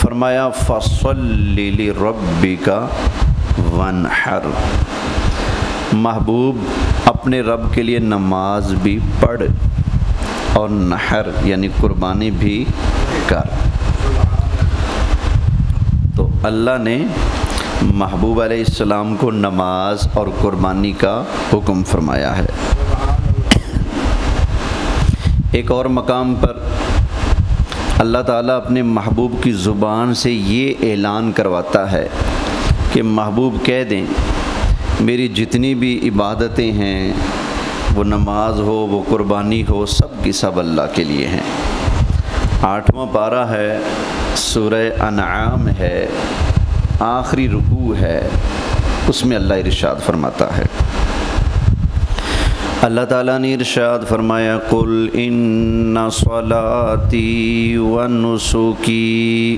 فرمایا فَصَلِّ لِرَبِّكَ وَانْحَرْ، محبوب اپنے رب کے لیے نماز بھی پڑھ اور نحر یعنی قربانی بھی کر۔ تو اللہ نے محبوب علیہ السلام کو نماز اور قربانی کا حکم فرمایا ہے۔ ایک اور مقام پر اللہ تعالیٰ اپنے محبوب کی زبان سے یہ اعلان کرواتا ہے کہ محبوب کہہ دیں میری جتنی بھی عبادتیں ہیں، وہ نماز ہو، وہ قربانی ہو، سب کی سب اللہ کے لیے ہیں۔ 8واں پارہ ہے، سورہ انعام ہے، آخری رکوع ہے، اس میں اللہ ارشاد فرماتا ہے، اللہ تعالیٰ نے ارشاد فرمایا قُلْ إِنَّ صَلَاتِي وَنُسُكِي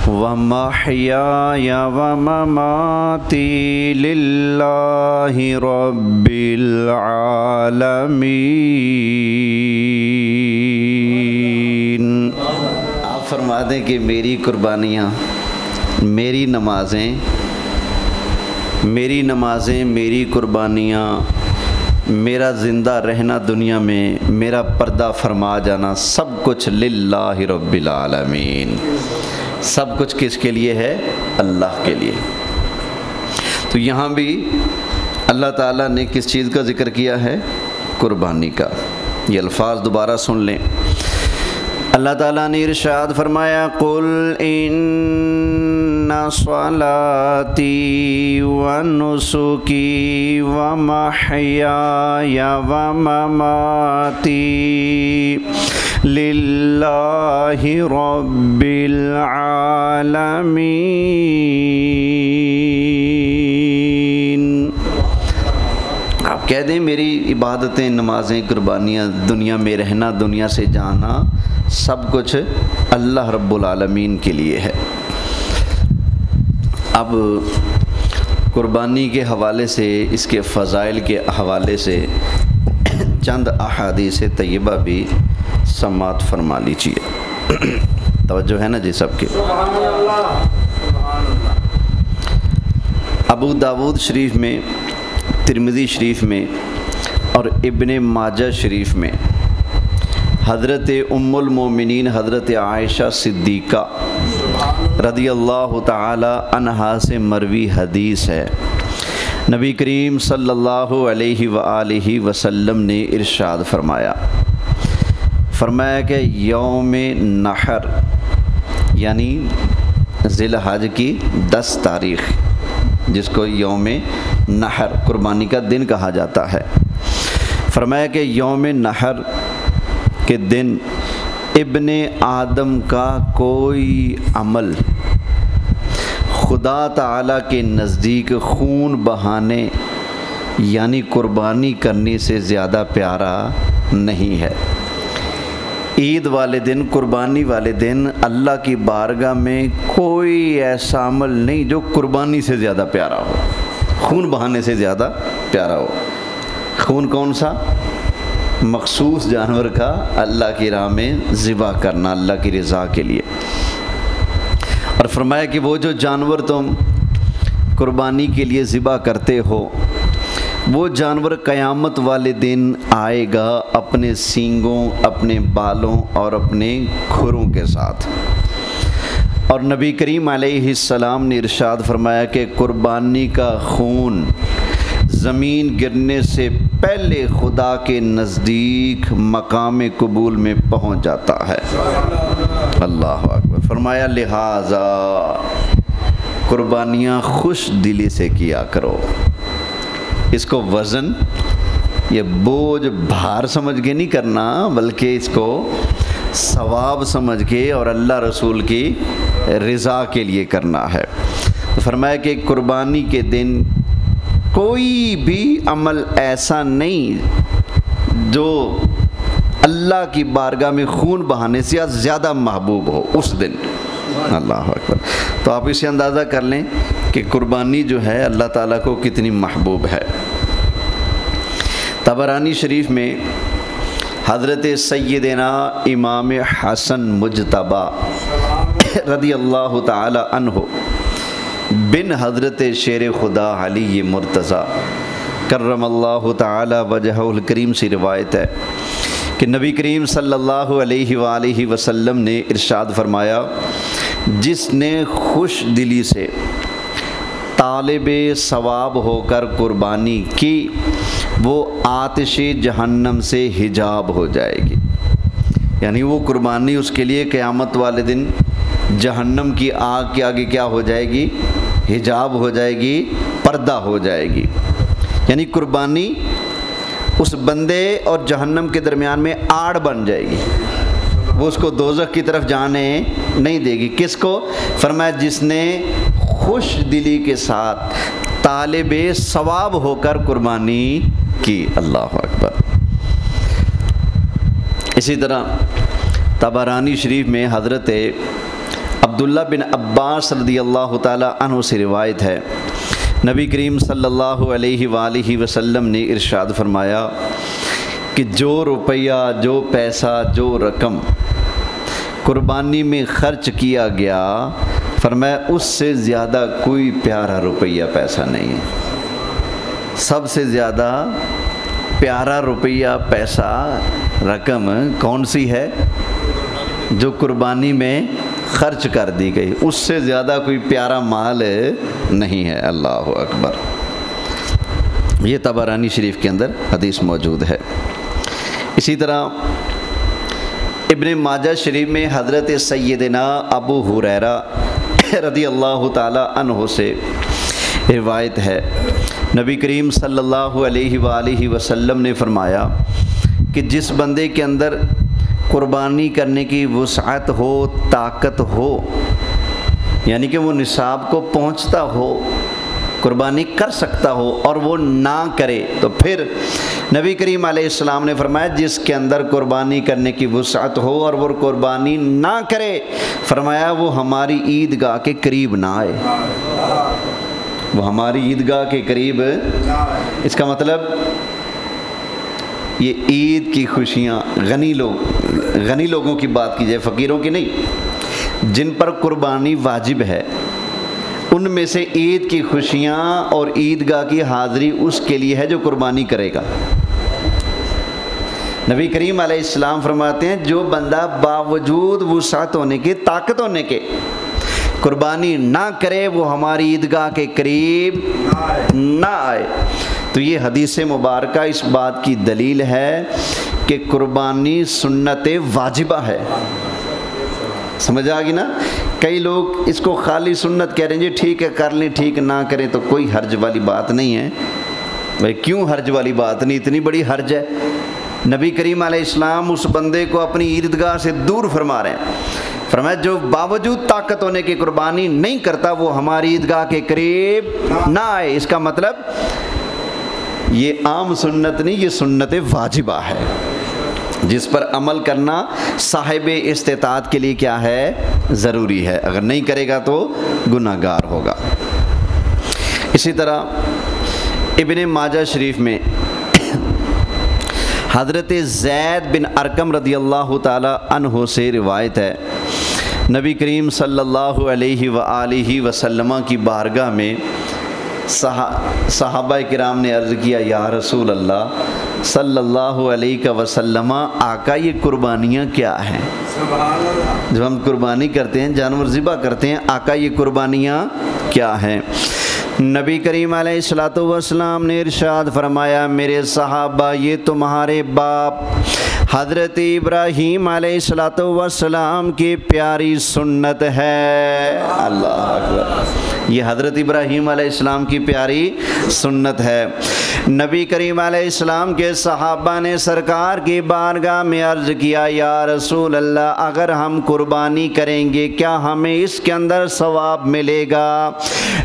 وَمَحْيَايَ وَمَمَاتِي لِلَّهِ رَبِّ الْعَالَمِينَ۔ آپ فرما دیں کہ میری قربانیاں، میری نمازیں، میری قربانیاں، میرا زندہ رہنا دنیا میں، میرا پردہ فرما جانا، سب کچھ للہ رب العالمین، سب کچھ کس کے لیے ہے؟ اللہ کے لیے۔ تو یہاں بھی اللہ تعالیٰ نے کس چیز کا ذکر کیا ہے؟ قربانی کا۔ یہ الفاظ دوبارہ سن لیں، اللہ تعالیٰ نے ارشاد فرمایا قُلْ إِنَّ صَلَاتِي وَنُسُكِي وَمَحْيَايَ وَمَمَاتِي لِلَّهِ رَبِّ الْعَالَمِينَ۔ آپ کہہ دیں میری عبادتیں، نمازیں، قربانیاں، دنیا میں رہنا، دنیا سے جانا، سب کچھ اللہ رب العالمین کے لیے ہے۔ اب قربانی کے حوالے سے، اس کے فضائل کے حوالے سے چند احادیث طیبہ بھی سماعت فرما لیجیے، توجہ ہے نا جی سب کے؟ ابو داود شریف میں، ترمذی شریف میں اور ابن ماجہ شریف میں حضرت ام المومنین حضرت عائشہ صدیقہ رضی اللہ تعالی عنہا سے مروی حدیث ہے، نبی کریم صلی اللہ علیہ وآلہ وسلم نے ارشاد فرمایا کہ یوم نحر یعنی ذی الحج کی 10 تاریخ، جس کو یوم نحر قربانی کا دن کہا جاتا ہے، فرمایا کہ یوم نحر کے دن ابن آدم کا کوئی عمل خدا تعالیٰ کے نزدیک خون بہانے یعنی قربانی کرنے سے زیادہ پیارا نہیں ہے۔ عید والے دن، قربانی والے دن اللہ کی بارگاہ میں کوئی ایسا عمل نہیں جو قربانی سے زیادہ پیارا ہو، خون بہانے سے زیادہ پیارا ہو۔ خون کون سا؟ مخصوص جانور کا اللہ کی راہ میں ذبح کرنا، اللہ کی رضا کے لیے۔ اور فرمایا کہ وہ جو جانور تم قربانی کے لیے ذبح کرتے ہو، وہ جانور قیامت والے دن آئے گا اپنے سینگوں، اپنے بالوں اور اپنے کھروں کے ساتھ۔ اور نبی کریم علیہ السلام نے ارشاد فرمایا کہ قربانی کا خون زمین گرنے سے پہلے خدا کے نزدیک مقام قبول میں پہنچ جاتا ہے۔ اللہ اکبر۔ فرمایا لہٰذا قربانیاں خوش دلی سے کیا کرو، اس کو وزن یہ بوجھ بھار سمجھ کے نہیں کرنا، بلکہ اس کو ثواب سمجھ کے اور اللہ رسول کی رضا کے لیے کرنا ہے۔ فرمایا کہ قربانی کے دن کوئی بھی عمل ایسا نہیں جو اللہ کی بارگاہ میں خون بہانے سے زیادہ محبوب ہو اس دن۔ اللہ اکبر۔ تو آپ اسے اندازہ کر لیں کہ قربانی جو ہے اللہ تعالیٰ کو کتنی محبوب ہے۔ طبرانی شریف میں حضرت سیدنا امام حسن مجتبی رضی اللہ تعالی عنہ بن حضرت شیر خدا علی مرتضیٰ کرم اللہ تعالی وجہہ الکریم سے روایت ہے کہ نبی کریم صلی اللہ علیہ وآلہ وسلم نے ارشاد فرمایا، جس نے خوش دلی سے طالب ثواب ہو کر قربانی کی وہ آتش جہنم سے حجاب ہو جائے گی، یعنی وہ قربانی اس کے لیے قیامت والے دن جہنم کی آگ کے آگے کیا ہو جائے گی؟ حجاب ہو جائے گی، پردہ ہو جائے گی، یعنی قربانی اس بندے اور جہنم کے درمیان میں آڑ بن جائے گی، وہ اس کو دوزخ کی طرف جانے نہیں دے گی۔ کس کو؟ فرمایا جس نے خوش دلی کے ساتھ طالب ثواب ہو کر قربانی کی۔ اللہ اکبر۔ اسی طرح طبرانی شریف میں حضرت عبداللہ بن عباس رضی اللہ تعالی عنہ سے روایت ہے، نبی کریم صلی اللہ علیہ وآلہ وسلم نے ارشاد فرمایا کہ جو روپیہ، جو پیسہ، جو رقم قربانی میں خرچ کیا گیا، فرمایا اس سے زیادہ کوئی پیارا روپیہ پیسہ نہیں ہے۔ سب سے زیادہ پیارا روپیہ، پیسہ، رقم کون سی ہے؟ جو قربانی میں خرچ کر دی گئی، اس سے زیادہ کوئی پیارا مال نہیں ہے۔ اللہ اکبر۔ یہ طبرانی شریف کے اندر حدیث موجود ہے۔ اسی طرح ابن ماجہ شریف میں حضرت سیدنا ابو ہریرہ رضی اللہ تعالی عنہ سے روایت ہے، نبی کریم صلی اللہ علیہ وآلہ وسلم نے فرمایا کہ جس بندے کے اندر قربانی کرنے کی وسعت ہو، طاقت ہو، یعنی کہ وہ نصاب کو پہنچتا ہو، قربانی کر سکتا ہو اور وہ نہ کرے، تو پھر نبی کریم علیہ السلام نے فرمایا جس کے اندر قربانی کرنے کی وسعت ہو اور وہ قربانی نہ کرے، فرمایا وہ ہماری عیدگاہ کے قریب نہ آئے، وہ ہماری عیدگاہ کے قریب۔ اس کا مطلب یہ عید کی خوشیاں غنی لوگوں کی بات کی جائے، فقیروں کی نہیں، جن پر قربانی واجب ہے، ان میں سے عید کی خوشیاں اور عیدگاہ کی حاضری اس کے لیے ہے جو قربانی کرے گا۔ نبی کریم علیہ السلام فرماتے ہیں جو بندہ باوجود وسعت ہونے کے، طاقت ہونے کے قربانی نہ کرے وہ ہماری عیدگاہ کے قریب نہ آئے۔ تو یہ حدیث مبارکہ اس بات کی دلیل ہے کہ قربانی سنت واجبہ ہے۔ سمجھ آ گئی نا؟ کئی لوگ اس کو خالی سنت کہہ رہے ہیں، جی ٹھیک ہے کر لیں، ٹھیک نہ کریں تو کوئی حرج والی بات نہیں ہے۔ بھائی کیوں حرج والی بات نہیں؟ اتنی بڑی حرج ہے۔ نبی کریم علیہ السلام اس بندے کو اپنی عیدگاہ سے دور فرما رہے ہیں، فرمایا جو باوجود طاقت ہونے کی قربانی نہیں کرتا وہ ہماری عیدگاہ کے قریب نہ آئے۔ اس کا مطلب یہ عام سنت نہیں، یہ سنت واجبہ ہے جس پر عمل کرنا صاحب استطاعت کے لیے کیا ہے؟ ضروری ہے، اگر نہیں کرے گا تو گناہ گار ہوگا۔ اسی طرح ابن ماجہ شریف میں حضرت زید بن ارقم رضی اللہ تعالی عنہ سے روایت ہے، نبی کریم صلی اللہ علیہ وآلہ وسلم کی بارگاہ میں صحابہ کرام نے عرض کیا، یا رسول اللہ صلی اللہ علیہ وسلم، آقا یہ قربانیاں کیا ہیں؟ جب ہم قربانی کرتے ہیں، جانور ذبح کرتے ہیں، آقا یہ قربانیاں کیا ہیں؟ نبی کریم علیہ الصلوۃ والسلام نے ارشاد فرمایا، میرے صحابہ یہ تمہارے باپ حضرت ابراہیم علیہ الصلوۃ والسلام کی پیاری سنت ہے۔ اللہ اکبر، یہ حضرت ابراہیم علیہ السلام کی پیاری سنت ہے۔ نبی کریم علیہ السلام کے صحابہ نے سرکار کی بارگاہ میں عرض کیا، یا رسول اللہ اگر ہم قربانی کریں گے کیا ہمیں اس کے اندر ثواب ملے گا؟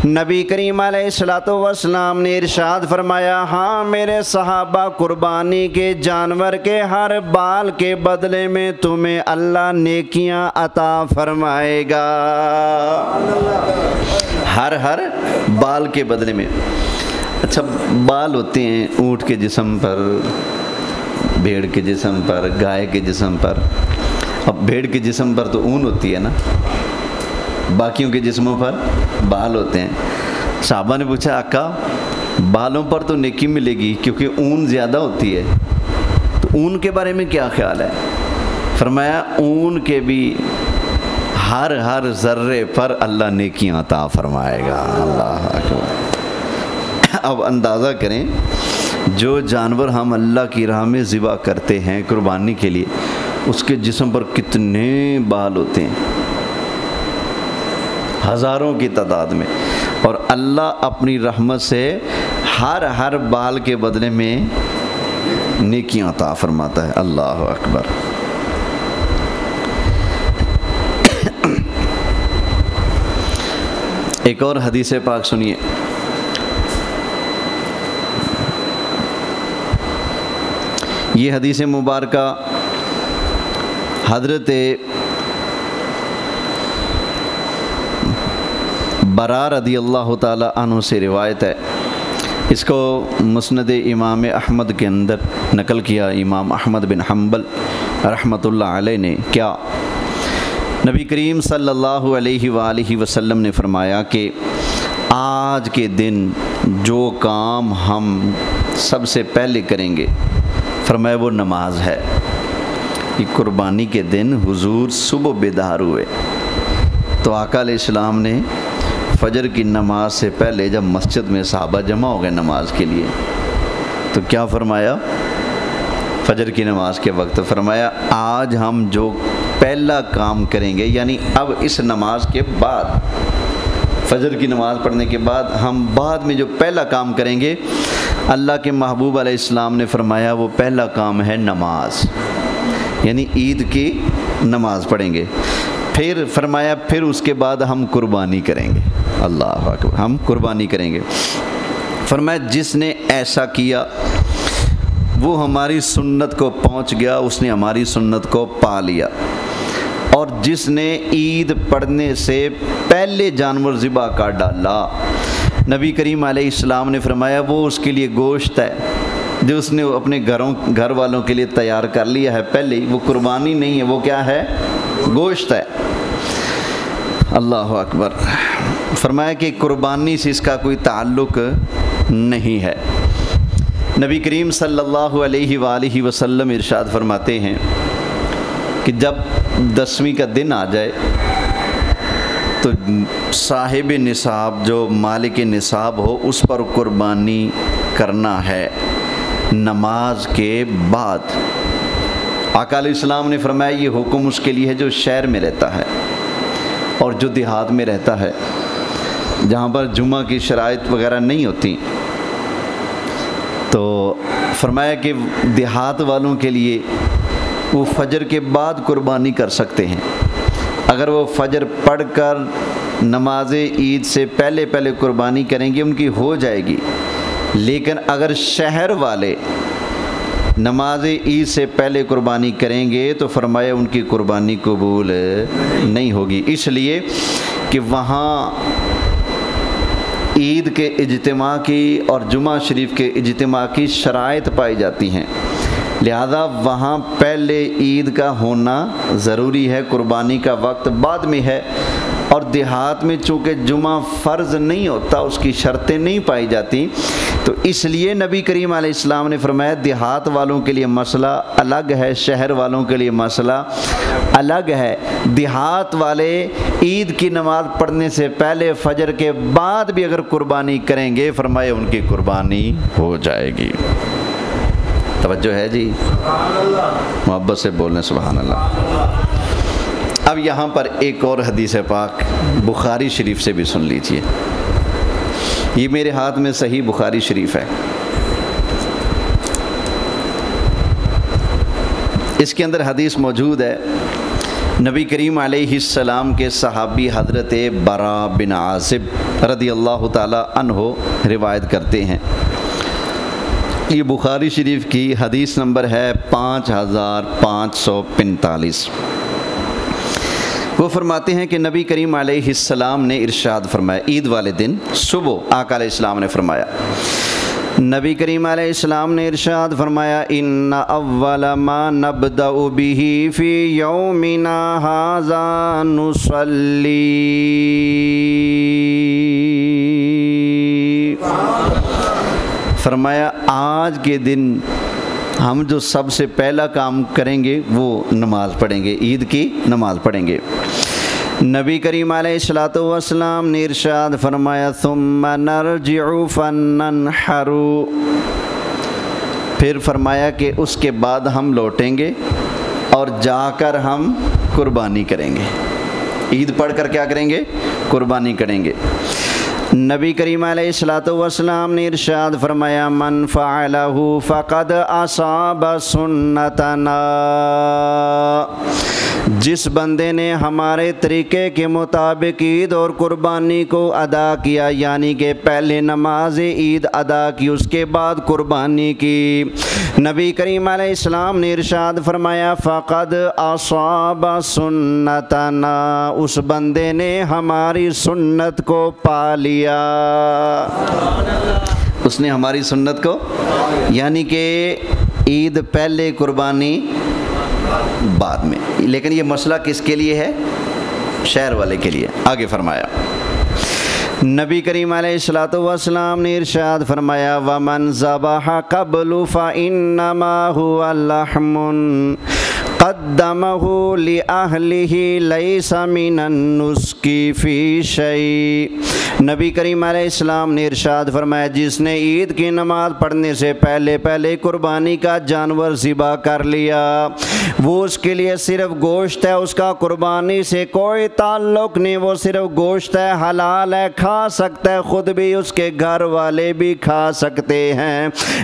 نبی کریم علیہ الصلوۃ والسلام نے ارشاد فرمایا، ہاں میرے صحابہ، قربانی کے جانور کے ہر بال کے بدلے میں تمہیں اللہ نیکیاں عطا فرمائے گا۔ ہر بال کے بدلے میں۔ اچھا، بال ہوتے ہیں اونٹ کے جسم پر، بھیڑ کے جسم پر، گائے کے جسم پر۔ اب بھیڑ کے جسم پر تو اون ہوتی ہے نا، باقیوں کے جسموں پر بال ہوتے ہیں۔ صحابہ نے پوچھا آقا بالوں پر تو نیکی ملے گی کیونکہ اون زیادہ ہوتی ہے، تو اون کے بارے میں کیا خیال ہے؟ فرمایا اون کے بھی ہر ذرے پر اللہ نیکیاں عطا فرمائے گا۔ اللہ اکبر۔ اب اندازہ کریں جو جانور ہم اللہ کی راہ میں ذبح کرتے ہیں قربانی کے لیے، اس کے جسم پر کتنے بال ہوتے ہیں، ہزاروں کی تعداد میں، اور اللہ اپنی رحمت سے ہر بال کے بدلے میں نیکیاں عطا فرماتا ہے۔ اللہ اکبر۔ ایک اور حدیث پاک سنیے، یہ حدیث مبارکہ حضرت برا رضی اللہ تعالی عنہ سے روایت ہے۔ اس کو مسند امام احمد کے اندر نقل کیا امام احمد بن حنبل رحمۃ اللہ علیہ نے۔ کیا نبی کریم صلی اللہ علیہ وآلہ وسلم نے فرمایا کہ آج کے دن جو کام ہم سب سے پہلے کریں گے، فرمایا وہ نماز ہے۔ یہ قربانی کے دن حضور صبح بیدار ہوئے تو آقا علیہ السلام نے فجر کی نماز سے پہلے جب مسجد میں صحابہ جمع ہو گئے نماز کے لیے تو کیا فرمایا؟ فجر کی نماز کے وقت فرمایا آج ہم جو پہلا کام کریں گے، یعنی اب اس نماز کے بعد، فجر کی نماز پڑھنے کے بعد ہم بعد میں جو پہلا کام کریں گے، اللہ کے محبوب علیہ السلام نے فرمایا وہ پہلا کام ہے نماز، یعنی عید کی نماز پڑھیں گے۔ پھر فرمایا پھر اس کے بعد ہم قربانی کریں گے۔ اللہ اکبر، ہم قربانی کریں گے۔ فرمایا جس نے ایسا کیا وہ ہماری سنت کو پہنچ گیا، اس نے ہماری سنت کو پا لیا، اور جس نے عید پڑھنے سے پہلے جانور ذبح کر ڈالا، نبی کریم علیہ السلام نے فرمایا وہ اس کے لیے گوشت ہے جو اس نے اپنے گھر والوں کے لیے تیار کر لیا ہے پہلے ہی، وہ قربانی نہیں ہے، وہ کیا ہے؟ گوشت ہے۔ اللہ اکبر۔ فرمایا کہ قربانی سے اس کا کوئی تعلق نہیں ہے۔ نبی کریم صلی اللہ علیہ وآلہ وسلم ارشاد فرماتے ہیں کہ جب 10ویں کا دن آ جائے تو صاحب نصاب جو مالک نصاب ہو اس پر قربانی کرنا ہے نماز کے بعد۔ آقا علیہ السلام نے فرمایا یہ حکم اس کے لیے ہے جو شہر میں رہتا ہے اور جو دیہات میں رہتا ہے، جہاں پر جمعہ کی شرائط وغیرہ نہیں ہوتی، تو فرمایا کہ دیہات والوں کے لیے وہ فجر کے بعد قربانی کر سکتے ہیں۔ اگر وہ فجر پڑھ کر نماز عید سے پہلے قربانی کریں گے ان کی ہو جائے گی، لیکن اگر شہر والے نماز عید سے پہلے قربانی کریں گے تو فرمایا ان کی قربانی قبول نہیں ہوگی، اس لیے کہ وہاں عید کے اجتماع کی اور جمعہ شریف کے اجتماع کی شرائط پائی جاتی ہیں، لہذا وہاں پہلے عید کا ہونا ضروری ہے، قربانی کا وقت بعد میں ہے، اور دیہات میں چونکہ جمعہ فرض نہیں ہوتا، اس کی شرطیں نہیں پائی جاتی، تو اس لیے نبی کریم علیہ السلام نے فرمایا دیہات والوں کے لیے مسئلہ الگ ہے، شہر والوں کے لیے مسئلہ الگ ہے۔ دیہات والے عید کی نماز پڑھنے سے پہلے فجر کے بعد بھی اگر قربانی کریں گے فرمایا ان کی قربانی ہو جائے گی۔ توجہ ہے جی؟ محبت سے بولنے سبحان اللہ۔ اب یہاں پر ایک اور حدیث پاک بخاری شریف سے بھی سن لیجئے، یہ میرے ہاتھ میں صحیح بخاری شریف ہے، اس کے اندر حدیث موجود ہے۔ نبی کریم علیہ السلام کے صحابی حضرت برا بن عازب رضی اللہ تعالی عنہ روایت کرتے ہیں، یہ بخاری شریف کی حدیث نمبر ہے 5545۔ وہ فرماتے ہیں کہ نبی کریم علیہ السلام نے ارشاد فرمایا، عید والے دن صبح آقا علیہ السلام نے فرمایا نبی کریم علیہ السلام نے ارشاد فرمایا ان اول ما نبدأ به فی یومنا ھذا نصلی، فرمایا آج کے دن ہم جو سب سے پہلا کام کریں گے وہ نماز پڑھیں گے، عید کی نماز پڑھیں گے۔ نبی کریم علیہ الصلوۃ والسلام نے ارشاد فرمایا ثم نرجع فننحر، پھر فرمایا کہ اس کے بعد ہم لوٹیں گے اور جا کر ہم قربانی کریں گے، عید پڑھ کر کیا کریں گے؟ قربانی کریں گے۔ نبی کریم علیہ الصلوۃ والسلام نے ارشاد فرمایا من فعلہ فقد اصاب سنتنا، جس بندے نے ہمارے طریقے کے مطابق عید اور قربانی کو ادا کیا، یعنی کہ پہلے نماز عید ادا کی اس کے بعد قربانی کی، نبی کریم علیہ السلام نے ارشاد فرمایا فقد اصاب سنتنا، اس بندے نے ہماری سنت کو پا لیا، اس نے ہماری سنت کو، یعنی کہ عید پہلے قربانی بعد میں، لیکن یہ مسئلہ کس کے لیے ہے؟ شہر والے کے لیے۔ آگے فرمایا نبی کریم علیہ الصلوۃ والسلام نے ارشاد فرمایا ومن ذبح قبل فإنما هو لحم قدمہ لأہلہ لیس من النسک فی شیء، نبی کریم علیہ السلام نے ارشاد فرمایا جس نے عید کی نماز پڑھنے سے پہلے قربانی کا جانور ذبح کر لیا، وہ اس کے لیے صرف گوشت ہے، اس کا قربانی سے کوئی تعلق نہیں، وہ صرف گوشت ہے، حلال ہے، کھا سکتا ہے، خود بھی اس کے گھر والے بھی کھا سکتے ہیں۔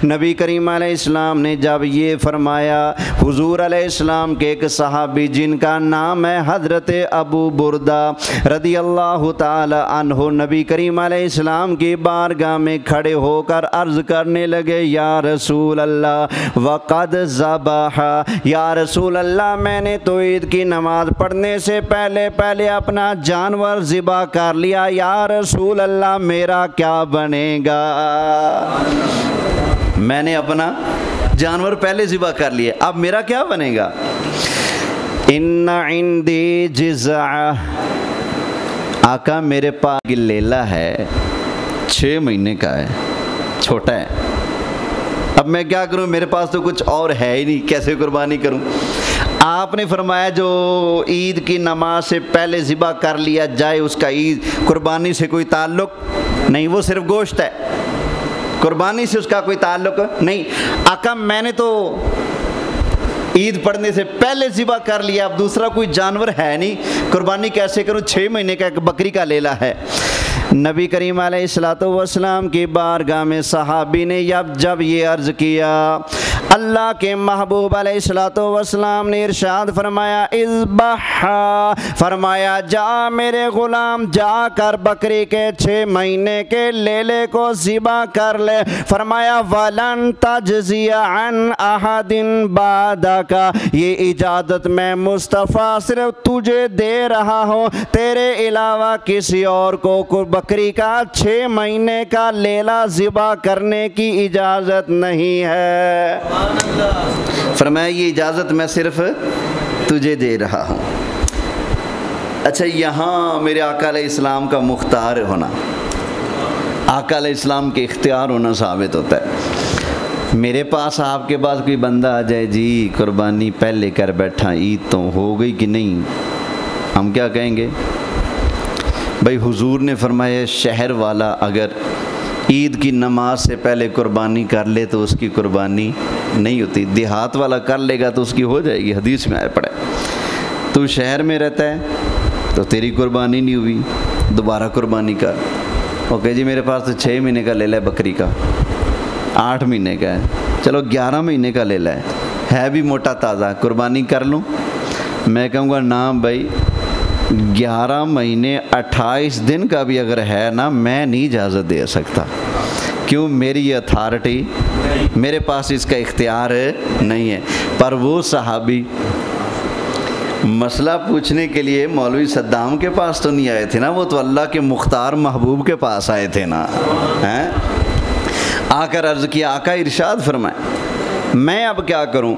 نبی کریم علیہ السلام نے جب یہ فرمایا، حضور علیہ السلام کے ایک صحابی جن کا نام ہے حضرت ابو بردہ رضی اللہ تعالی عنہ، نبی کریم علیہ السلام کی بارگاہ میں کھڑے ہو کر عرض کرنے لگے یا رسول اللہ وقد ذبح، یا رسول اللہ میں نے تو عید کی نماز پڑھنے سے پہلے اپنا جانور ذبح کر لیا، یا رسول اللہ میرا کیا بنے گا؟ میں نے اپنا جانور پہلے ذبح کر لیا، اب میرا کیا بنے گا؟ ان عندی جزع، آقا میرے پاس لیلا ہے 6 مہینے کا ہے، چھوٹا ہے، اب میں کیا کروں؟ میرے پاس تو کچھ اور ہے ہی نہیں، کیسے قربانی کروں؟ آپ نے فرمایا جو عید کی نماز سے پہلے ذبح کر لیا جائے اس کا عید قربانی سے کوئی تعلق نہیں، وہ صرف گوشت ہے، قربانی سے اس کا کوئی تعلق نہیں۔ آقا میں نے تو عید پڑھنے سے پہلے ذبح کر لیا، اب دوسرا کوئی جانور ہے نہیں، قربانی کیسے کروں؟ 6 مہینے کا ایک بکری کا لیلا ہے۔ نبی کریم علیہ الصلوۃ والسلام کی بارگاہ میں صحابی نے جب یہ عرض کیا، اللہ کے محبوب علیہ الصلوۃ والسلام نے ارشاد فرمایا اذبح، فرمایا جا میرے غلام جا کر بکری کے 6 مہینے کے لیلے کو ذبح کر لے، فرمایا ولن تجزی عن احد بعدک، یہ اجازت میں مصطفیٰ صرف تجھے دے رہا ہوں، تیرے علاوہ کسی اور کو بکری کا 6 مہینے کا لیلا ذبح کرنے کی اجازت نہیں ہے۔ فرمایا یہ اجازت میں صرف تجھے دے رہا ہوں۔ اچھا یہاں میرے آقا علیہ السلام کا مختار ہونا، آقا علیہ السلام کے اختیار ہونا ثابت ہوتا ہے۔ میرے پاس آپ کے پاس کوئی بندہ آ جائے جی قربانی پہلے کر بیٹھا، عید تو ہو گئی کہ نہیں، ہم کیا کہیں گے؟ بھائی حضور نے فرمایا شہر والا اگر عید کی نماز سے پہلے قربانی کر لے تو اس کی قربانی نہیں ہوتی، دیہات والا کر لے گا تو اس کی ہو جائے گی، حدیث میں آیا پڑا ہے۔ تو شہر میں رہتا ہے تو تیری قربانی نہیں ہوئی، دوبارہ قربانی کر۔ اوکے جی میرے پاس تو 6 مہینے کا لیلا ہے بکری کا، 8 مہینے کا ہے، چلو 11 مہینے کا لیلا ہے بھی موٹا تازہ، قربانی کر لوں؟ میں کہوں گا نا بھائی 11 مہینے 28 دن کا بھی اگر ہے نا میں نہیں اجازت دے سکتا، کیوں؟ میری یہ اتھارٹی، میرے پاس اس کا اختیار نہیں ہے۔ پر وہ صحابی مسئلہ پوچھنے کے لیے مولوی صدام کے پاس تو نہیں آئے تھے نا، وہ تو اللہ کے مختار محبوب کے پاس آئے تھے نا، آ کر عرض کیا آقا ارشاد فرمائے میں اب کیا کروں؟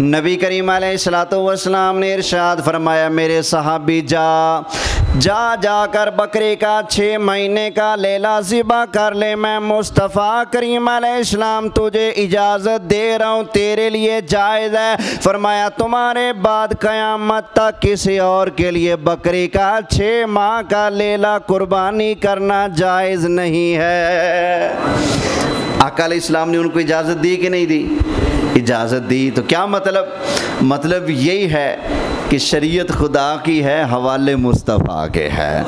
نبی کریم علیہ الصلوۃ والسلام نے ارشاد فرمایا میرے صحابی جا کر بکرے کا 6 مہینے کا لیلا ذبح کر لے، میں مصطفیٰ کریم علیہ السلام تجھے اجازت دے رہا ہوں، تیرے لیے جائز ہے۔ فرمایا تمہارے بعد قیامت تک کسی اور کے لیے بکرے کا 6 ماہ کا لیلا قربانی کرنا جائز نہیں ہے۔ آقا علیہ السلام نے ان کو اجازت دی کہ نہیں دی؟ اجازت دی۔ تو کیا مطلب یہی ہے کہ شریعت خدا کی ہے، حوالے مصطفیٰ کے ہے۔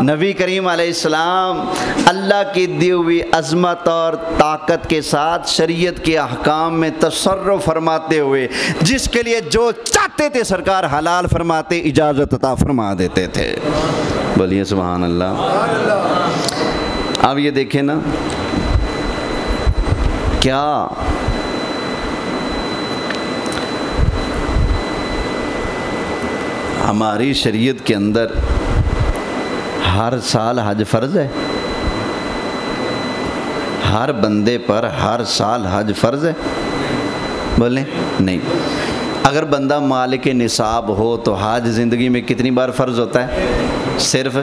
نبی کریم علیہ السلام اللہ کی دی ہوئی عظمت اور طاقت کے ساتھ شریعت کے احکام میں تصرف فرماتے ہوئے جس کے لیے جو چاہتے تھے سرکار حلال فرماتے، اجازت عطا فرما دیتے تھے۔ بولیے سبحان اللہ۔ اب یہ دیکھیں نا، کیا ہماری شریعت کے اندر ہر سال حج فرض ہے؟ ہر بندے پر ہر سال حج فرض ہے؟ بولیں نہیں۔ اگر بندہ مالک نصاب ہو تو حج زندگی میں کتنی بار فرض ہوتا ہے؟ صرف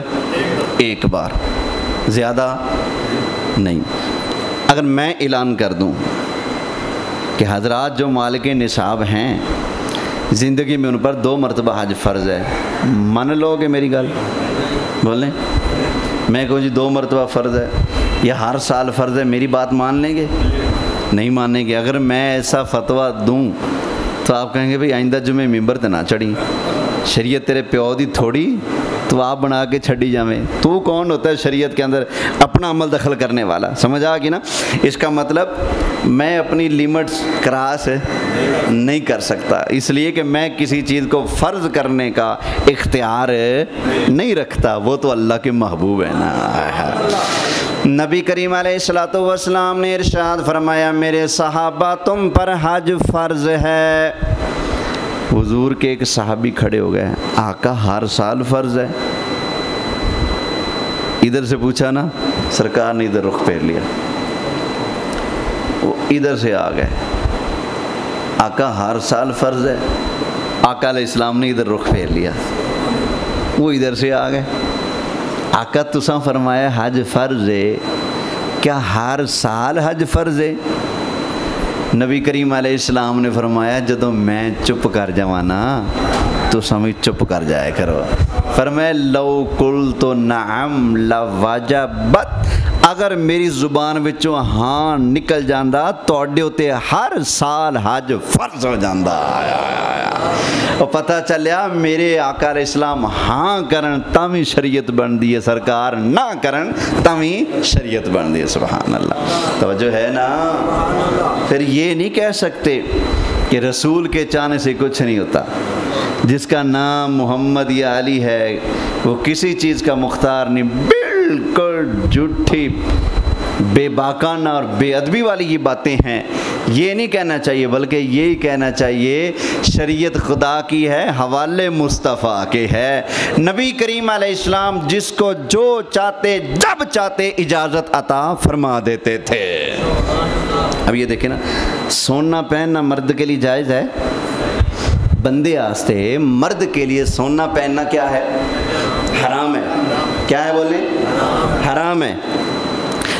1 بار، زیادہ نہیں۔ اگر میں اعلان کر دوں کہ حضرات جو مالک نصاب ہیں زندگی میں ان پر 2 مرتبہ حج فرض ہے، مان لو کہ میری گل؟ بولیں میں کہوں جی 2 مرتبہ فرض ہے یا ہر سال فرض ہے، میری بات مان لیں گے؟ نہیں مانیں گے۔ اگر میں ایسا فتویٰ دوں تو آپ کہیں گے بھئی آئندہ جمعے ممبر تے نہ چڑھی، شریعت تیرے پیو دی تھوڑی تو آپ بنا کے چھڑی جاویں۔ تو کون ہوتا ہے شریعت کے اندر اپنا عمل دخل کرنے والا؟ سمجھ آ گئی نا؟ اس کا مطلب میں اپنی لیمٹس کراس نہیں کر سکتا، اس لیے کہ میں کسی چیز کو فرض کرنے کا اختیار نہیں رکھتا، وہ تو اللہ کے محبوب ہے نا۔ نبی کریم علیہ الصلوۃ والسلام نے ارشاد فرمایا میرے صحابہ تم پر حج فرض ہے۔ حضور کے ایک صحابی کھڑے ہو گئے، آقا ہر سال فرض ہے؟ ادھر سے پوچھا نا، سرکار نے ادھر رخ پھیر لیا، وہ ادھر سے آ گئے، آقا ہر سال فرض ہے؟ آقا علیہ السلام نے ادھر رخ پھیر لیا، وہ ادھر سے آ گئے، آقا تساں فرمایا حج فرض ہے، کیا ہر سال حج فرض ہے؟ نبی کریم علیہ السلام نے فرمایا جدوں میں چپ کر جاواں نا تو سمجھ چپ کر جائے کرو۔ فرمایا لو قلت نعم لوجبت، اگر میری زبان وچوں ہاں نکل جاندا تواڈے اُتے ہر سال حج فرض ہو جاندا۔ اور پتہ چلیا میرے آقا علیہ السلام ہاں کرن تاویں شریعت بندی ہے، سرکار نہ کرن تاویں شریعت بندی ہے۔ سبحان اللہ، توجہ ہے نا؟ پھر یہ نہیں کہہ سکتے کہ رسول کے چاہنے سے کچھ نہیں ہوتا۔ جس کا نام محمد یا علی ہے وہ کسی چیز کا مختار نہیں۔ بالکل جھوٹی بے باکانہ اور بے ادبی والی یہ باتیں ہیں، یہ نہیں کہنا چاہیے، بلکہ یہی کہنا چاہیے شریعت خدا کی ہے، حوالے مصطفیٰ کے ہے۔ نبی کریم علیہ السلام جس کو جو چاہتے جب چاہتے اجازت عطا فرما دیتے تھے۔ اب یہ دیکھیں نا، سونا پہننا مرد کے لیے جائز ہے؟ بندے آستے مرد کے لیے سونا پہننا کیا ہے؟ حرام ہے۔ کیا ہے بولیں؟ حرام ہے۔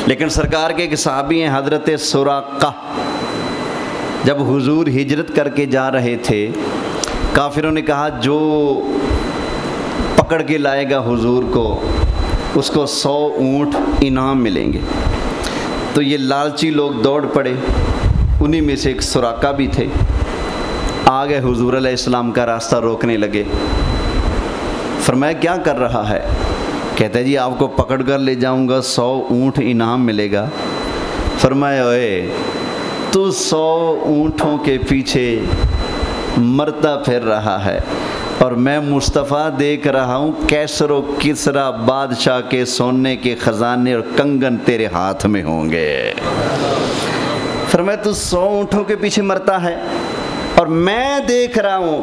لیکن سرکار کے ایک صحابی ہیں حضرت سراقہ، جب حضور ہجرت کر کے جا رہے تھے کافروں نے کہا جو پکڑ کے لائے گا حضور کو اس کو 100 اونٹ انعام ملیں گے۔ تو یہ لالچی لوگ دوڑ پڑے، انہی میں سے ایک سراقہ بھی تھے، آگے حضور علیہ السلام کا راستہ روکنے لگے۔ فرمایا کیا کر رہا ہے؟ کہتا ہے جی آپ کو پکڑ کر لے جاؤں گا، 100 اونٹ انعام ملے گا۔ فرمایا اوے تو 100 اونٹوں کے پیچھے مرتا پھر رہا ہے اور میں مصطفیٰ دیکھ رہا ہوں کیسر و کسرا بادشاہ کے سونے کے خزانے اور کنگن تیرے ہاتھ میں ہوں گے۔ فرمایا تو 100 اونٹوں کے پیچھے مرتا ہے اور میں دیکھ رہا ہوں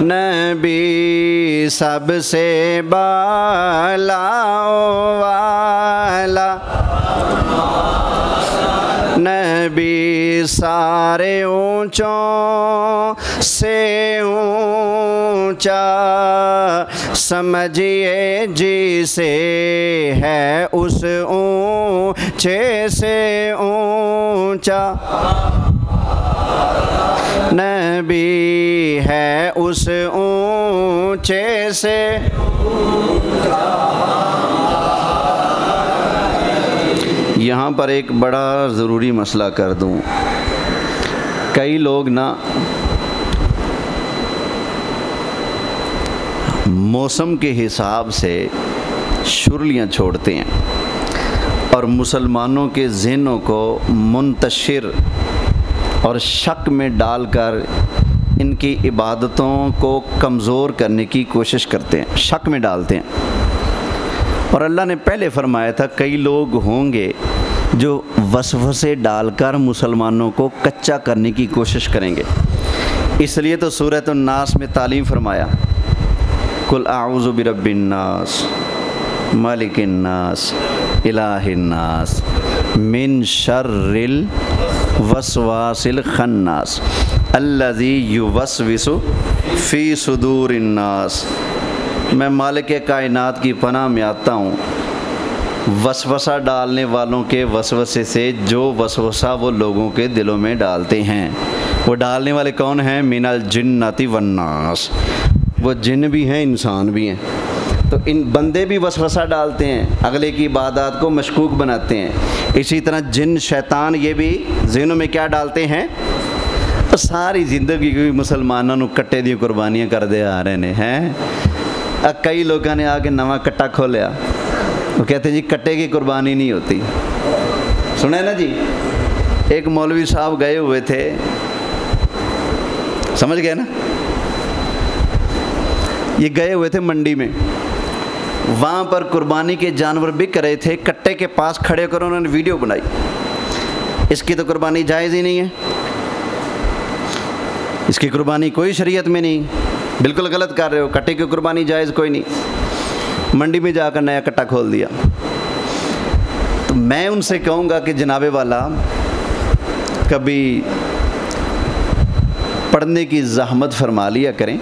نبی سب سے بالا والا، نبی سارے اونچوں سے اونچا، سمجھیے جسے ہے اس اونچے سے اونچا، نبی ہے اس اونچے سے یہاں پر ایک بڑا ضروری مسئلہ کر دوں. کئی لوگ نا موسم کے حساب سے شرلیاں چھوڑتے ہیں اور مسلمانوں کے ذہنوں کو منتشر اور شک میں ڈال کر ان کی عبادتوں کو کمزور کرنے کی کوشش کرتے ہیں، شک میں ڈالتے ہیں. اور اللہ نے پہلے فرمایا تھا کئی لوگ ہوں گے جو وسوسے ڈال کر مسلمانوں کو کچا کرنے کی کوشش کریں گے. اس لیے تو سورۃ الناس میں تعلیم فرمایا قل اعوذ برب الناس مالک الناس الہ الناس من شر الوسواس الخناس الذی یوسوس فی صدور الناس. میں مالک کائنات کی پناہ میں آتا ہوں وسوسہ ڈالنے والوں کے وسوسے سے، جو وسوسہ وہ لوگوں کے دلوں میں ڈالتے ہیں. وہ ڈالنے والے کون ہیں؟ من الجنۃ والناس، وہ جن بھی ہیں انسان بھی ہیں. تو ان بندے بھی وسوسہ ڈالتے ہیں، اگلے کی عبادات کو مشکوک بناتے ہیں. اسی طرح جن شیطان یہ بھی ذہنوں میں کیا ڈالتے ہیں؟ ساری زندگی کی مسلمانوں کٹے دی قربانیاں کر دے آ رہے ہیں. کئی لوگوں نے آ کے نواں کٹا کھولیا، وہ کہتے ہیں جی کٹے کی قربانی نہیں ہوتی. سنا ہے نا جی، ایک مولوی صاحب گئے ہوئے تھے، سمجھ گئے نا، یہ گئے ہوئے تھے منڈی میں، وہاں پر قربانی کے جانور بک رہے تھے. کٹے کے پاس کھڑے کر انہوں نے ویڈیو بنائی. اس کی تو قربانی جائز ہی نہیں ہے، اس کی قربانی کوئی شریعت میں نہیں، بالکل غلط کر رہے ہو، کٹے کی قربانی جائز کوئی نہیں. منڈی میں جا کر نیا کٹا کھول دیا. تو میں ان سے کہوں گا کہ جناب والا کبھی پڑھنے کی زحمت فرما لیا کریں.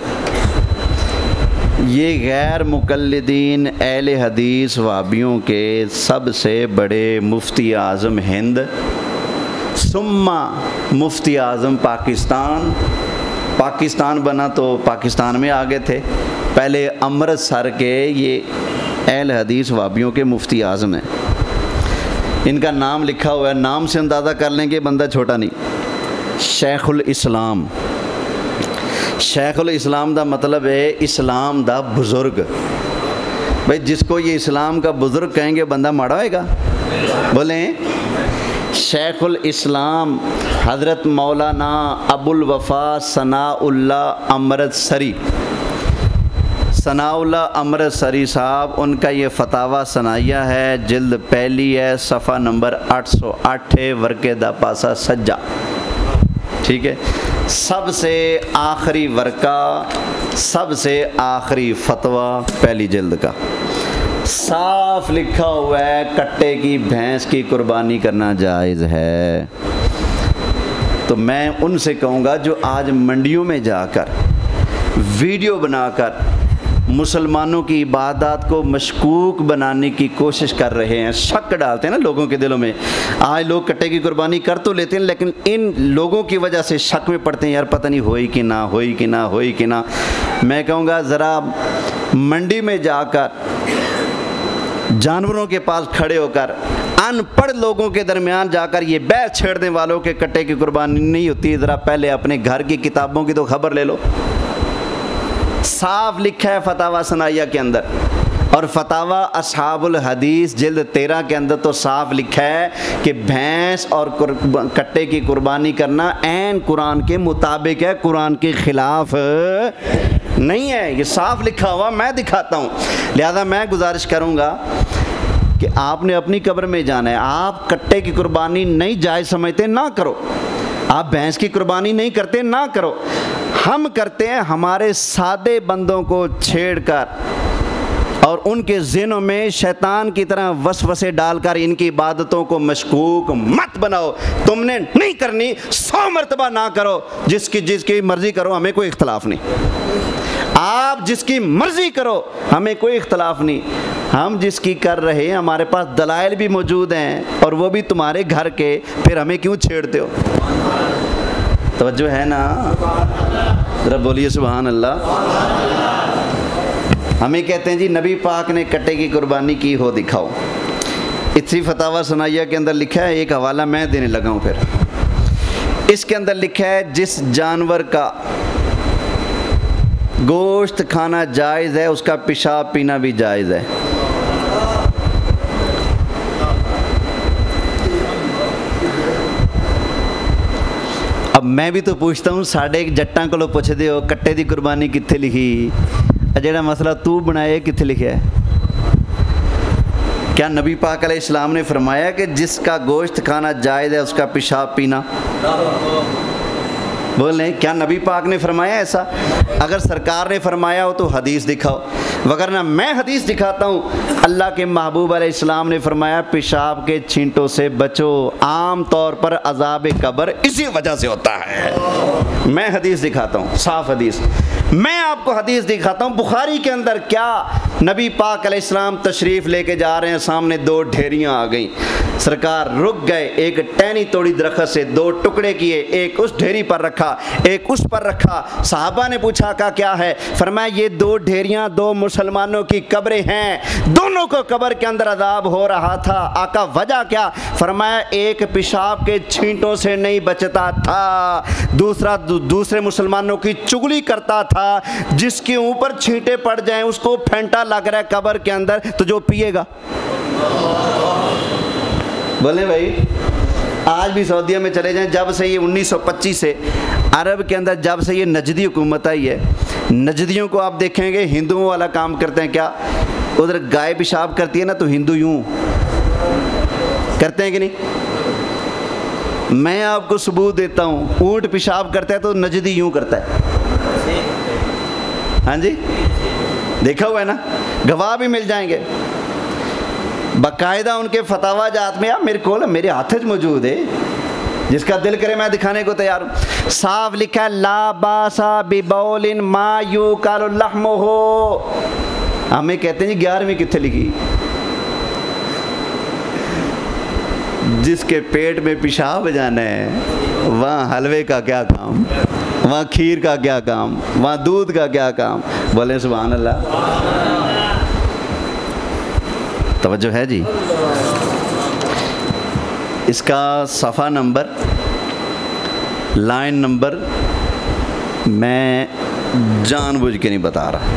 یہ غیر مقلدین اہل حدیث وہابیوں کے سب سے بڑے مفتی اعظم ہند ثم مفتی اعظم پاکستان بنا تو پاکستان میں آگے تھے. پہلے امرتسر کے یہ اہل حدیث وہابیوں کے مفتی اعظم ہیں. ان کا نام لکھا ہوا ہے، نام سے اندازہ کر لیں کہ بندہ چھوٹا نہیں. شیخ الاسلام. شیخ الاسلام دا مطلب ہے اسلام دا بزرگ. بھائی جس کو یہ اسلام کا بزرگ کہیں گے بندہ ماڑا ہوئے گا؟ بولیں. شیخ الاسلام حضرت مولانا ابو الوفا ثناء اللہ امرتسری. ثناء اللہ امرتسری صاحب، ان کا یہ فتاویٰ ثنائیہ ہے، جلد پہلی ہے، صفحہ نمبر 808 ورقے دا پاسا سجا. ٹھیک ہے، سب سے آخری ورقہ، سب سے آخری فتویٰ پہلی جلد کا. صاف لکھا ہوا ہے کٹے کی بھینس کی قربانی کرنا جائز ہے. تو میں ان سے کہوں گا جو آج منڈیوں میں جا کر ویڈیو بنا کر مسلمانوں کی عبادات کو مشکوک بنانے کی کوشش کر رہے ہیں، شک ڈالتے ہیں نا لوگوں کے دلوں میں. آج لوگ کٹے کی قربانی کر تو لیتے ہیں لیکن ان لوگوں کی وجہ سے شک میں پڑتے ہیں، یار پتہ نہیں ہوئی کہ نہ ہوئی کہ نہ ہوئی کہ نہ. میں کہوں گا ذرا منڈی میں جا کر جانوروں کے پاس کھڑے ہو کر ان پڑھ لوگوں کے درمیان جا کر یہ بحث چھیڑنے والوں کے کٹے کی قربانی نہیں ہوتی، ذرا پہلے اپنے گھر کی کتابوں کی تو خبر لے لو. صاف لکھا ہے فتاویٰ ثنائیہ کے اندر، اور فتاویٰ اصحاب الحدیث جلد 13 کے اندر تو صاف لکھا ہے کہ بھینس اور کٹے کی قربانی کرنا عین قرآن کے مطابق ہے، قرآن کے خلاف نہیں ہے. یہ صاف لکھا ہوا میں دکھاتا ہوں. لہذا میں گزارش کروں گا کہ آپ نے اپنی قبر میں جانا ہے. آپ کٹے کی قربانی نہیں جائز سمجھتے نہ کرو، آپ بھینس کی قربانی نہیں کرتے نہ کرو. ہم کرتے ہیں ہمارے سادے بندوں کو چھیڑ کر اور ان کے ذہنوں میں شیطان کی طرح وسوسے ڈال کر ان کی عبادتوں کو مشکوک مت بناؤ. تم نے نہیں کرنی 100 مرتبہ نہ کرو, جس کی مرضی کرو, ہمیں کوئی اختلاف نہیں. آپ جس کی مرضی کرو, ہمیں کوئی اختلاف نہیں. ہم جس کی کر رہے ہیں ہمارے پاس دلائل بھی موجود ہیں اور وہ بھی تمہارے گھر کے, پھر ہمیں کیوں چھیڑتے ہو؟ توجہ ہے نا؟ ذرا بولیے سبحان اللہ. ہمیں کہتے ہیں جی نبی پاک نے کٹے کی قربانی کی ہو دکھاؤ. اتری فتاوی ثنائیہ کے اندر لکھا ہے, ایک حوالہ میں دینے لگا ہوں. پھر اس کے اندر لکھا ہے جس جانور کا گوشت کھانا جائز ہے اس کا پیشاب پینا بھی جائز ہے. اب میں بھی تو پوچھتا ہوں, ساڑھے جٹاں کو پوچھ دے ہو کٹے دی قربانی کتنے لکھی, جڑا مسئلہ تو بنایا کتنے لکھا ہے؟ کیا نبی پاک علیہ السلام نے فرمایا کہ جس کا گوشت کھانا جائز ہے اس کا پیشاب پینا؟ بولیں, کیا نبی پاک نے فرمایا ایسا؟ اگر سرکار نے فرمایا ہو تو حدیث دکھاؤ, وگرنہ میں حدیث دکھاتا ہوں. اللہ کے محبوب علیہ السلام نے فرمایا پیشاب کے چھینٹوں سے بچو, عام طور پر عذاب قبر اسی وجہ سے ہوتا ہے. میں حدیث دکھاتا ہوں, صاف حدیث. میں آپ کو حدیث دکھاتا ہوں بخاری کے اندر. کیا نبی پاک علیہ السلام تشریف لے کے جا رہے ہیں, سامنے 2 ڈھیریاں آ گئیں. سرکار رک گئے, ایک ٹہنی توڑی درخت سے, 2 ٹکڑے کیے, ایک اس ڈھیری پر رکھا, ایک اس پر رکھا. صحابہ نے پوچھا کیا ہے؟ فرمایا یہ 2 ڈھیریاں 2 مسلمانوں کی قبریں ہیں, دونوں کو قبر کے اندر عذاب ہو رہا تھا. آقا وجہ کیا؟ فرمایا ایک پیشاب کے چھینٹوں سے نہیں بچتا تھا, دوسرا دوسرے مسلمانوں کی چغلی کرتا تھا. جس کے اوپر چھینٹے پڑ جائیں اس کو پھینٹا لگ رہا ہے قبر کے اندر, تو جو پیے گا. بولے بھائی, آج بھی سعودیہ میں چلے جائیں, جب سے یہ 1925 سے عرب کے اندر جب سے یہ نجدی حکومت آئی ہے, نجدیوں کو آپ دیکھیں گے ہندوؤں والا کام کرتے ہیں. کیا ادھر گائے پیشاب کرتی ہے نا تو ہندو یوں کرتے ہیں کہ نہیں؟ میں آپ کو ثبوت دیتا ہوں, اونٹ پیشاب کرتا ہے تو نجدی یوں کرتا ہے. ہاں جی, دیکھا ہوا ہے نا, گواہ بھی مل جائیں گے باقاعدہ ان کے فتاوی جات میں. میرے ہاتھ موجود ہے, جس کا دل کرے میں دکھانے کو تیار ہوں. صاف لکھا ہے لا باسا ببول ما یوکل لحمہ. ہمیں کہتے ہیں جی 11ویں کتنے لکھی؟ جس کے پیٹ میں پیشاب جانا ہے وہاں حلوے کا کیا کام, وہاں کھیر کا کیا کام, وہاں دودھ کا کیا کام. بولیں سبحان اللہ. توجہ ہے جی. اس کا صفحہ نمبر, لائن نمبر میں جان بوجھ کے نہیں بتا رہا,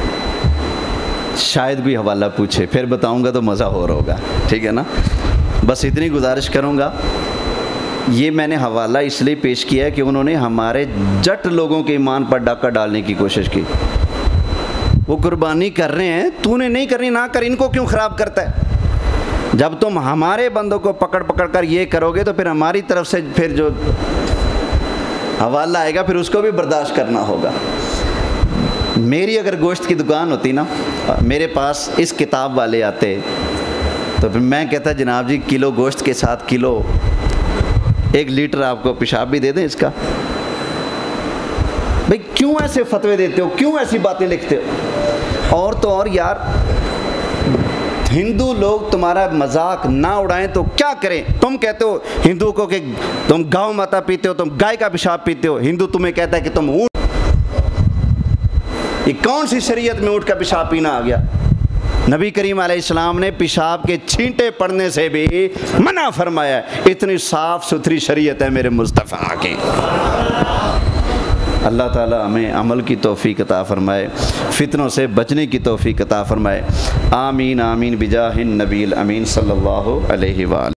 شاید کوئی حوالہ پوچھے پھر بتاؤں گا تو مزہ اور ہوگا, ٹھیک ہے نا. بس اتنی گزارش کروں گا. یہ میں نے حوالہ اس لیے پیش کیا ہے کہ انہوں نے ہمارے جٹ لوگوں کے ایمان پر ڈاکہ ڈالنے کی کوشش کی. وہ قربانی کر رہے ہیں, تو نے نہیں کرنی نہ کر, ان کو کیوں خراب کرتا ہے؟ جب تم ہمارے بندوں کو پکڑ کر یہ کرو گے تو پھر ہماری طرف سے پھر جو حوالہ آئے گا پھر اس کو بھی برداشت کرنا ہوگا. میری اگر گوشت کی دکان ہوتی نا, میرے پاس اس کتاب والے آتے تو پھر میں کہتا جناب جی کلو گوشت کے ساتھ کلو 1 لیٹر آپ کو پیشاب بھی دے دیں اس کا. بھئی کیوں ایسے فتوے دیتے ہو, کیوں ایسی باتیں لکھتے ہو؟ اور تو اور یار, ہندو لوگ تمہارا مذاق نہ اڑائیں تو کیا کریں؟ تم کہتے ہو ہندو کو کہ تم گاؤں ماتا پیتے ہو, تم گائے کا پیشاب پیتے ہو, ہندو تمہیں کہتا ہے کہ تم اونٹ. یہ کون سی شریعت میں اونٹ کا پیشاب پینا آ گیا؟ نبی کریم علیہ السلام نے پیشاب کے چھینٹے پڑنے سے بھی منع فرمایا. اتنی صاف ستھری شریعت ہے میرے مصطفیٰ کی. اللہ تعالی ہمیں عمل کی توفیق عطا فرمائے, فتنوں سے بچنے کی توفیق عطا فرمائے. آمین آمین بجاہ النبی الامین صلی اللہ علیہ وآلہ.